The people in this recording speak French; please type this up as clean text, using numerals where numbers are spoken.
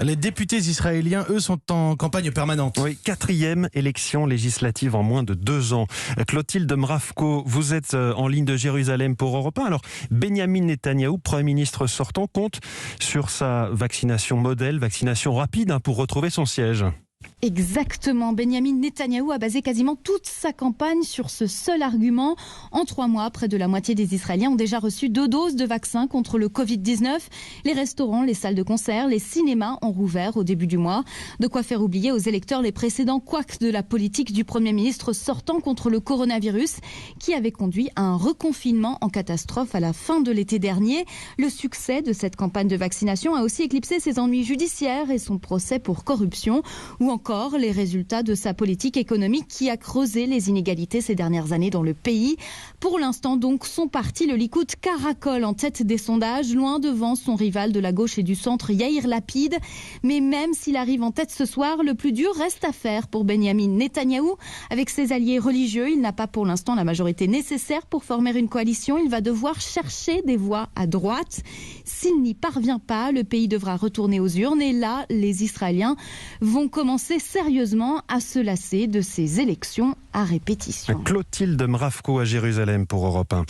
Les députés israéliens, eux, sont en campagne permanente. Oui, 4e élection législative en moins de 2 ans. Clotilde Mravko, vous êtes en ligne de Jérusalem pour Europe 1. Alors, Benyamin Netanyahou, Premier ministre sortant, compte sur sa vaccination modèle, vaccination rapide pour retrouver son siège. Exactement. Benyamin Netanyahou a basé quasiment toute sa campagne sur ce seul argument. En 3 mois, près de la moitié des Israéliens ont déjà reçu 2 doses de vaccin contre le Covid-19. Les restaurants, les salles de concert, les cinémas ont rouvert au début du mois. De quoi faire oublier aux électeurs les précédents couacs de la politique du Premier ministre sortant contre le coronavirus, qui avait conduit à un reconfinement en catastrophe à la fin de l'été dernier. Le succès de cette campagne de vaccination a aussi éclipsé ses ennuis judiciaires et son procès pour corruption, ou encore les résultats de sa politique économique qui a creusé les inégalités ces dernières années dans le pays. Pour l'instant donc, son parti, le Likoud, caracole en tête des sondages, loin devant son rival de la gauche et du centre, Yair Lapid. Mais même s'il arrive en tête ce soir, le plus dur reste à faire pour Benyamin Netanyahou. Avec ses alliés religieux, il n'a pas pour l'instant la majorité nécessaire pour former une coalition. Il va devoir chercher des voix à droite. S'il n'y parvient pas, le pays devra retourner aux urnes. Et là, les Israéliens vont commencer sérieusement à se lasser de ces élections à répétition. Clotilde Mravko à Jérusalem pour Europe 1.